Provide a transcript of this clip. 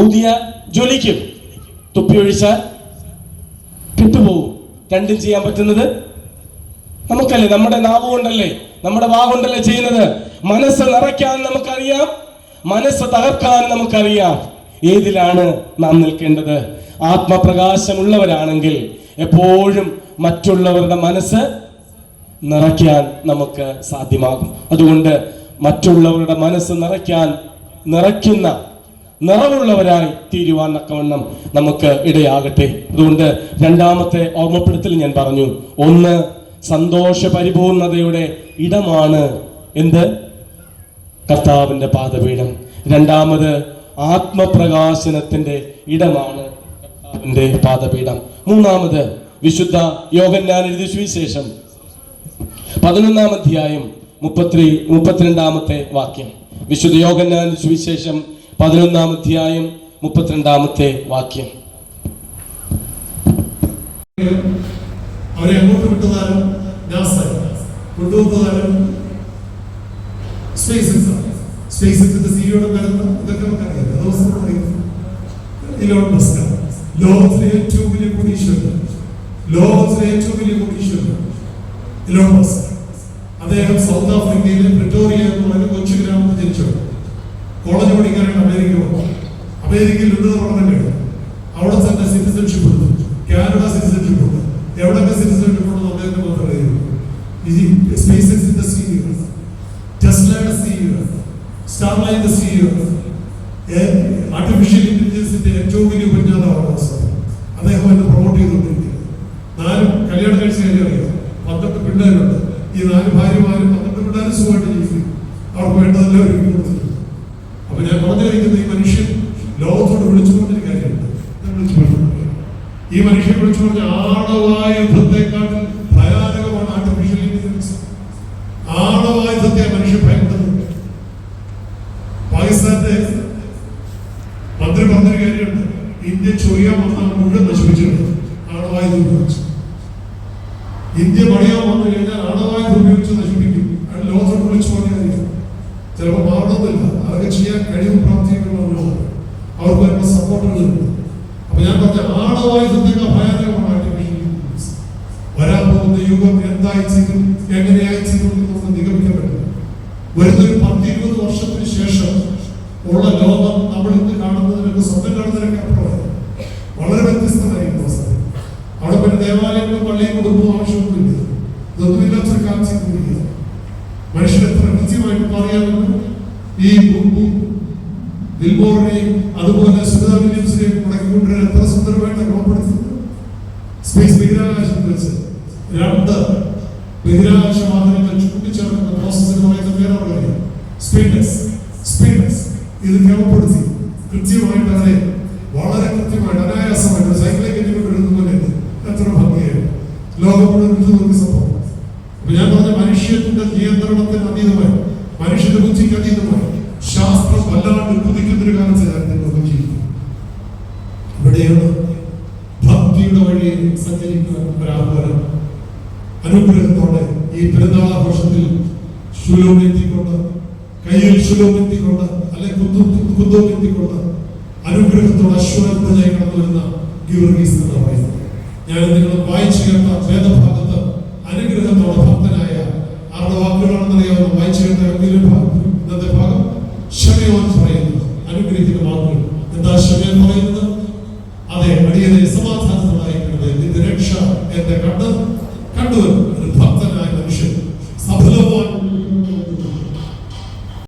ഊതിയ ജ്വലിക്കും, തുപ്പി ഒഴിച്ചാൽ കിട്ടുപോകും. രണ്ടും ചെയ്യാൻ പറ്റുന്നത് നമുക്കല്ലേ, നമ്മുടെ നാവ് കൊണ്ടല്ലേ, നമ്മുടെ വാ കൊണ്ടല്ലേ ചെയ്യുന്നത്. മനസ്സ് നിറയ്ക്കാൻ നമുക്കറിയാം, മനസ്സ് തകർക്കാൻ നമുക്കറിയാം. ഏതിലാണ് നാം നിൽക്കേണ്ടത്? ആത്മപ്രകാശമുള്ളവരാണെങ്കിൽ എപ്പോഴും മറ്റുള്ളവരുടെ മനസ്സ് നിറയ്ക്കാൻ നമുക്ക് സാധ്യമാകും. അതുകൊണ്ട് മറ്റുള്ളവരുടെ മനസ്സ് നിറയ്ക്കുന്ന നിറവുള്ളവരായി തീരുവാൻ തക്കവണ്ണം നമുക്ക് ഇടയാകട്ടെ. അതുകൊണ്ട് രണ്ടാമത്തെ ഓർമ്മപ്പെടുത്തൽ ഞാൻ പറഞ്ഞു. ഒന്ന്, സന്തോഷ പരിപൂർണതയുടെ ഇടമാണ് എന്ത്? കർത്താവിന്റെ പാദപീഠം. രണ്ടാമത്, ആത്മപ്രകാശനത്തിന്റെ ഇടമാണ് കർത്താവിന്റെ പാദപീഠം. മൂന്നാമത്, വിശുദ്ധ യോഹന്നാൻ എഴുതിയ സുവിശേഷം 11-ാം അധ്യായം 32-ാമത്തെ വാക്യം. വിശുദ്ധ യോഹന്നാൻ സുവിശേഷം 11-ാം അധ്യായം 32-ാമത്തെ വാക്യം. അവരെ അങ്ങോട്ട് വിട്ടതാരും കൊണ്ടുവന്നതാരും സ്പേസിന്റെ സിഇഒയുടെ പേരെന്ന് ഇതൊക്കെ നമുക്കറിയാം. ഇലോൺ മസ്ക്, ലോകത്തിലെ ഏറ്റവും വലിയ കോടീശ്വരൻ ഇലോൺ മസ്ക്. അദ്ദേഹം സൗത്ത് ആഫ്രിക്കയിലെ പ്രിറ്റോറിയ എന്ന് പറയുന്ന കൊച്ചു ഗ്രാമത്തിൽ ജനിച്ചു. കോളേജ് പഠിക്കാനായിട്ട് അമേരിക്കയിൽ ഉന്നത പഠനം കഴിഞ്ഞു. അവിടെ തന്നെ സിറ്റിസൺഷിപ്പ് എടുത്തു. കാനഡ സിറ്റിസൺഷിപ്പ് ഉണ്ട്. എവിടെയൊക്കെ സിറ്റിസൺഷിപ്പ് ഉണ്ടെന്ന് അദ്ദേഹത്തെ മാത്രമേ അറിയൂ. സ്പേസ് എക്സിന്റെ സിഇഒ, ടെസ്ലയുടെ സിഇഒ, സ്റ്റാർലൈൻ്റെ സിഇഒ, ആർട്ടിഫിഷ്യൽ ഇന്റലിജൻസിന്റെ ഏറ്റവും വലിയ ഉപജ്ഞാതാവാണ് അദ്ദേഹം എന്നെ പ്രൊമോട്ട് ചെയ്തുകൊണ്ടിരിക്കുന്നത്. 4 കല്യാണം കഴിച്ച കാര്യം അറിയാം. 12 പിള്ളേരുണ്ട്. ഈ 4 ഭാര്യമാരും 12 പിള്ളേരും സുഖമായിട്ട് ജീവിക്കും. അവർക്ക് വേണ്ടതെല്ലാം ഒരുക്കി കൊടുത്തിട്ടുണ്ട്. അപ്പൊ ഞാൻ പറഞ്ഞിരിക്കുന്നത്, ഈ മനുഷ്യൻ ലോകത്തോട് വിളിച്ചുകൊണ്ടൊരു കാര്യമുണ്ട്. ഈ മനുഷ്യൻ വിളിച്ചു പറഞ്ഞ ആണവായുധത്തെക്കാട്ടിൽ ഭയാനകമാണ് ആർട്ടിഫിഷ്യൽ ഇന്റലിജൻസ്. ആണവായുധത്തെ മനുഷ്യൻ ഭയപ്പെടുന്നുണ്ട്. പാകിസ്ഥാന്റെ മന്ത്രി പറഞ്ഞൊരു കാര്യമുണ്ട്, ഇന്ത്യ ചൊറിയാൻ വന്നാൽ മുഴുവൻ നശിപ്പിച്ചിട്ടുണ്ട് ആണവായുധം ഉപയോഗിച്ച്. ഇന്ത്യ പണിയാൻ വന്നു കഴിഞ്ഞാൽ ആണവായുധം ഉപയോഗിച്ച് നശിപ്പിക്കും. അത് ലോകത്തോട് വിളിച്ചു പറഞ്ഞ കാര്യം. ചിലപ്പോൾ മാറണമെന്നില്ല, അതൊക്കെ ചെയ്യാൻ കഴിവും പ്രാപ്തിയൊക്കെയുള്ളവരാണ്. അവർക്ക് വരുന്ന സപ്പോർട്ടുകളുണ്ട്. അപ്പൊ ഞാൻ പറഞ്ഞ ആണവായുധത്തേക്കാൾ ഭയാനകമാണ് ആർട്ടിഫിഷ്യൽ ഇന്റലിജൻസ്. വരാൻ പോകുന്ന യുഗം എന്തായിത്തീരും, എങ്ങനെയായിത്തീരും എന്ന് നമുക്ക് നിഗമിക്കാൻ പറ്റും. വരുന്നൊരു 10-20 വർഷത്തിന് ശേഷം ഉള്ള ലോകം നമ്മൾ ഇന്ന് കാണുന്നതിനൊക്കെ, സ്വന്തം കാണുന്നതിനൊക്കെ അപ്പുറമാണ്. വളരെ വ്യത്യസ്തമായിരിക്കും അവസ്ഥ. അവിടെ പിന്നെ ദേവാലയങ്ങളും പള്ളിയും കുടുംബവും ആവശ്യമൊന്നുമില്ല. ഇതൊന്നുമില്ലാത്തൊരു കാലത്തേക്ക് മനുഷ്യൻ എത്ര കൃത്യമായിട്ട് പറയാമെന്ന് ഈ ബിൽബോറിനെയും അതുപോലെ സുനിത വില്യംസിനെയും മുടക്കിക്കൊണ്ടിരാൻ എത്ര സുന്ദരമായിട്ട് ക്രമപ്പെടുത്തുന്നത്. സ്പേസ് ബഹിരാകാശത്ത് വെച്ച് 2 ബഹിരാകാശ വാഹനങ്ങൾ കൂട്ടിച്ചേർക്കുന്ന പ്രോസസ്സിന് പറയുന്ന പേരറിയാം, സ്പീഡ്നെസ്. ഇത് ക്രമപ്പെടുത്തി കൃത്യമായിട്ട് അതിനെ വളരെ കൃത്യമായിട്ട് അനായാസമായിട്ട് സൈക്കിളിലേക്ക് എഴുതുന്നപോലെ എത്ര ഭംഗിയായി ലോകം മുഴുവൻ സംഭവം. അപ്പൊ ഞാൻ പറഞ്ഞ മനുഷ്യന്റെ നിയന്ത്രണത്തിന് അതീതമായി, മനുഷ്യന്റെ ബുദ്ധിക്ക് അതീതമായി ശാസ്ത്രം വല്ലാണ്ട് കുതിക്കുന്നൊരു കാലത്ത് ജീവിക്കും. ഇവിടെയാണ് ഭക്തിയുടെ വഴി സഞ്ചരിക്കാൻ ഒരാഹ്വാനം. അനുഗ്രഹത്തോടെ ഈ പെരുന്നാളാഘോഷത്തിൽ ശൂലമെത്തിക്കൊണ്ട്, കയ്യിൽ ശൂലമെത്തിക്കൊണ്ട്, അല്ലെങ്കിൽ കുന്തമെത്തിക്കൊണ്ട് അനുഗ്രഹത്തോടെ അശ്വരൂപതയായി കടന്നു വരുന്ന ഗീവർഗീസ് എന്ന് പറയുന്നത്. ഞാൻ നിങ്ങൾ വായിച്ചു കേട്ട വേദഭാഗത്ത് അനുഗ്രഹത്തോടെ ഭക്തനായ ആരുടെ വാക്കുകളാണെന്നറിയാവുന്ന വായിച്ചു കേട്ട ഇന്നത്തെ ഭാഗം ശമയോൻ പറയുന്നത്, അനുഗ്രഹിക്കുന്ന വാക്കുകൾ. എന്താ ശമയോൻ പറയുന്നത്? അതെ, അടിയനെ സമാധാനത്തോടായിരിക്കുന്നത്, നിന്റെ രക്ഷ എന്റെ കണ്ടുവരുന്നത്